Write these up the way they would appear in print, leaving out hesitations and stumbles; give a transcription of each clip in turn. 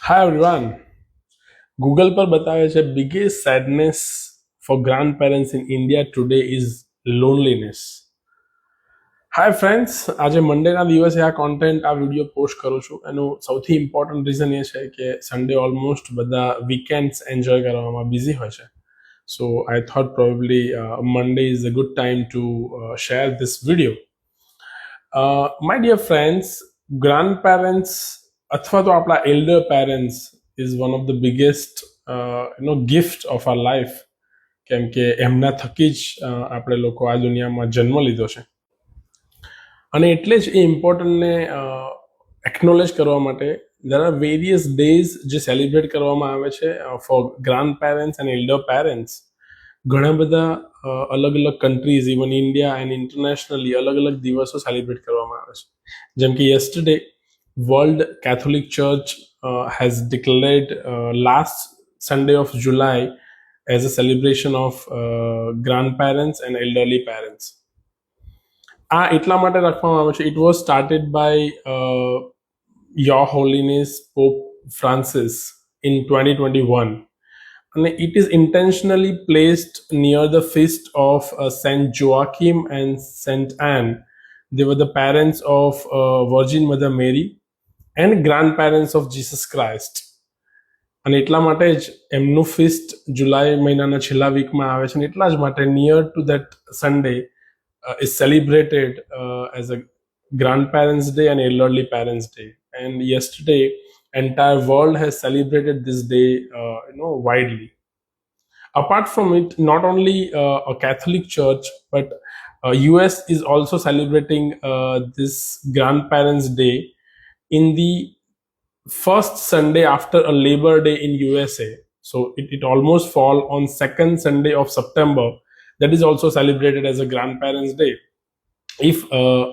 Hi everyone. Google પર બતાવે છે biggest sadness for grandparents in India today is loneliness. Hi friends, આજે મંડેના દિવસે આ કોન્ટેન્ટ આ વિડીયો પોસ્ટ કરું છું. એનું સૌથી ઇમ્પોર્ટન્ટ રીઝન એ છે કે સન્ડે ઓલમોસ્ટ બધા વીકેન્ડ્સ એન્જોય કરવામાં બિઝી હોય છે. So I thought probably Monday is a good time to share this video. My dear friends, grandparents અથવા તો આપણા elder parents is one of the biggest gift of our life, કેમ કે એમના થકી જ આપણે લોકો આ દુનિયામાં જન્મ લીધો છે. અને એટલે જ એ ઇમ્પોર્ટન્ટને એકનોલેજ કરવા માટે દેર આર વેરિયસ ડેઝ જે સેલિબ્રેટ કરવામાં આવે છે for grand parents and elder parents. ઘણા બધા અલગ અલગ countries, even India and internationally અલગ અલગ દિવસો સેલિબ્રેટ કરવામાં આવે છે. જેમ કે yesterday world Catholic church has declared last Sunday of July as a celebration of grand parents and elderly parents. આ એટલા માટે રાખવામાં આવે છે, it was started by your holiness Pope Francis in 2021, અને it is intentionally placed near the feast of saint Joachim and saint Anne. They were the parents of Virgin Mother Mary and grandparents of Jesus Christ. અને એટલા માટે જ એમનું fist જુલાઈ મહિનાના છેલ્લા વીકમાં આવે છે, અને એટલા જ માટે near to that Sunday is celebrated as a grandparents day and elderly parents day. And yesterday entire world has celebrated this day widely. Apart from it, not only a Catholic church, but US is also celebrating this grandparents day in the first Sunday after a Labor Day in USA. So it almost fall on second Sunday of September. That is also celebrated as a grandparents day. If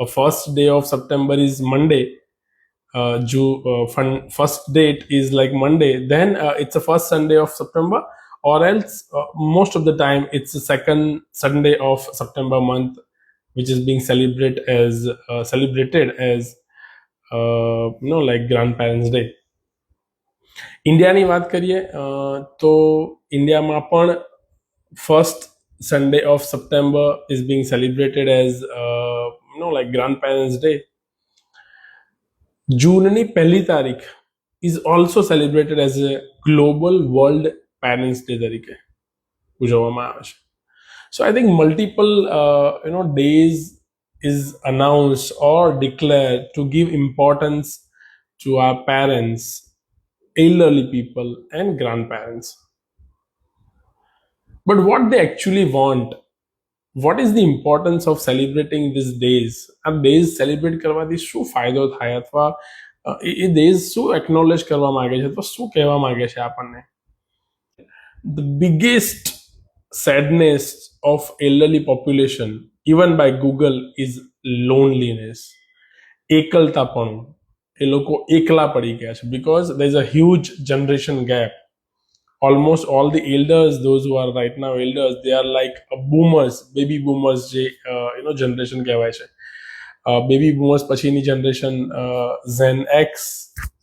a first day of September is Monday, first date is like Monday, then it's the first Sunday of September, or else most of the time it's the second Sunday of September month, which is being celebrated as like grandparents day. ઇન્ડિયાની વાત કરીએ તો ઇન્ડિયામાં પણ first Sunday of September is being celebrated as like grandparents day. જૂનની પહેલી તારીખ is also celebrated as a global world parents day તરીકે ઉજવવામાં આવે છે. So I think multiple days is announced or declared to give importance to our parents, elderly people and grandparents. But what they actually want, what is the importance of celebrating these days? આ days celebrate કરવાથી શું ફાયદો થાય, અથવા એ days શું acknowledge કરવા માંગે છે, અથવા શું કહેવા માંગે છે આપણને? The biggest sadness of elderly population, even by Google, is loneliness. એકલતાપણું. એ લોકો એકલા પડી ગયા છે, because there is a huge generation gap. Almost all the elders, those who are right now elders, they are like boomers, baby boomers જે generation કહેવાય છે. Baby boomers પછીની generation Gen X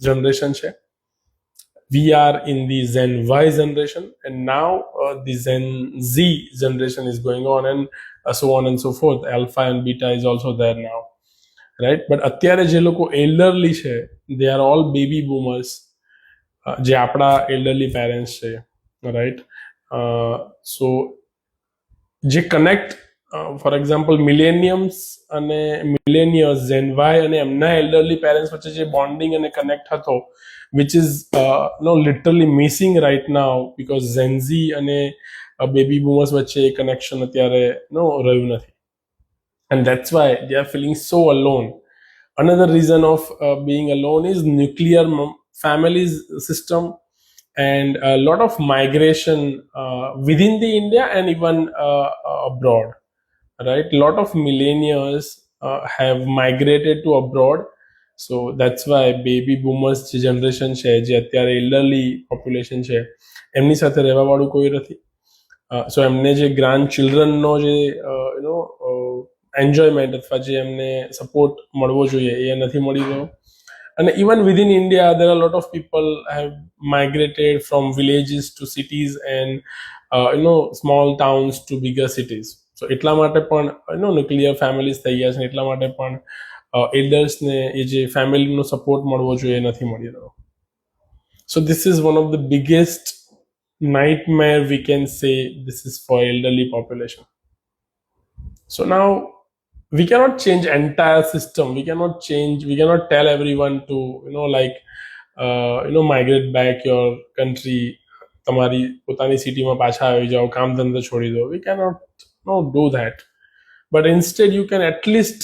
generation છે. We are in the Gen Y generation, and now the Gen Z generation is going on, and so on and so forth. Alpha and Beta is also there now, right? But અત્યારે જે લોકો elderly છે, they are all baby boomers, જે આપણા elderly parents છે, right? સો જે connect for example મિલેનિયમ્સ અને મિલેનિયર્સ, Zen Y અને એમના એલ્ડરલી પેરેન્ટ્સ વચ્ચે જે બોન્ડિંગ અને કનેક્ટ હતો, which is literally missing right now, because Gen Z અને બેબી બૂમર્સ વચ્ચે એ કનેક્શન અત્યારે રહ્યું નથી. And that's why they are feeling so alone. Another reason of being alone is nuclear families system, and a lot of migration within the India and even abroad, right? A lot of millennials have migrated to abroad. So that's why baby boomers generation છે, જે અત્યારે elderly population છે, એમની સાથે રહેવા વાળું કોઈ નથી. સો એમને જે ગ્રાન્ડ ચિલ્ડ્રનનો જે એન્જોયમેન્ટ અથવા જે એમને સપોર્ટ મળવો જોઈએ એ નથી મળી રહ્યો. And even within India, there are a lot of people have migrated from villages to cities and small towns to bigger cities. So એટલા માટે પણ ન્યુક્લિયર ફેમિલીઝ થઈ ગયા છે, એટલા માટે પણ એલ્ડર્સને એ જે ફેમિલીનો સપોર્ટ મળવો જોઈએ એ નથી મળી રહ્યો. So this is one of the biggest nightmare we can say this is for elderly population. So now we cannot change entire system. We cannot tell everyone to migrate back your country. તમારી પોતાની સિટીમાં પાછા આવી જાઓ, કામ ધંધો છોડી દો. We cannot do that. But instead you can at least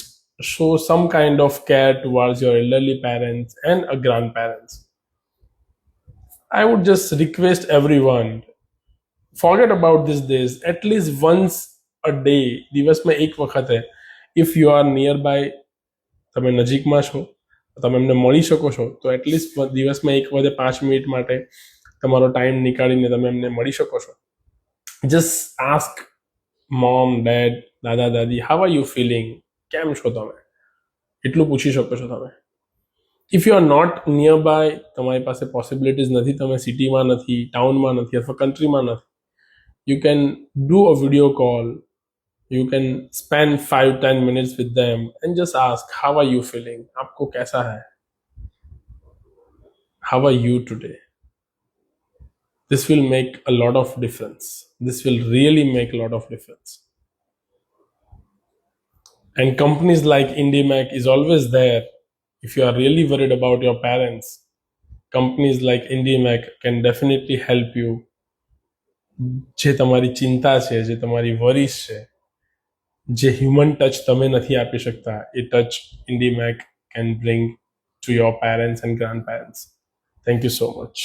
show some kind of care towards your elderly parents and grandparents. I would just request everyone, forget about these days, at least once a day, દિવસમાં એક વખતે, if you are nearby, તમે નજીકમાં છો, તમે એમને મળી શકો છો, તો એટલીસ્ટ દિવસમાં એક વખતે 5 મિનિટ માટે તમારો ટાઈમ નીકાળીને તમે એમને મળી શકો છો. Just ask mom, dad, દાદા દાદી, how are you feeling? કેમ છો તમે? એટલું પૂછી શકો છો તમે. If you are not nearby, તમારી પાસે પોસિબિલિટીઝ નથી, તમે સિટીમાં નથી, ટાઉનમાં નથી અથવા કન્ટ્રીમાં નથી, you can do a video call. You can spend 5-10 minutes with them and just ask, how are you feeling? आपको कैसा है? How are you today? This will make a lot of difference. This will really make a lot of difference. And companies like IndyMac is always there. If you are really worried about your parents, companies like IndyMac can definitely help you. જે તમારી ચિંતા છે, જે તમારી worries છે, જે human touch તમે નથી આપી શકતા, એ touch IndyMac can bring to your parents and grandparents. Thank you so much.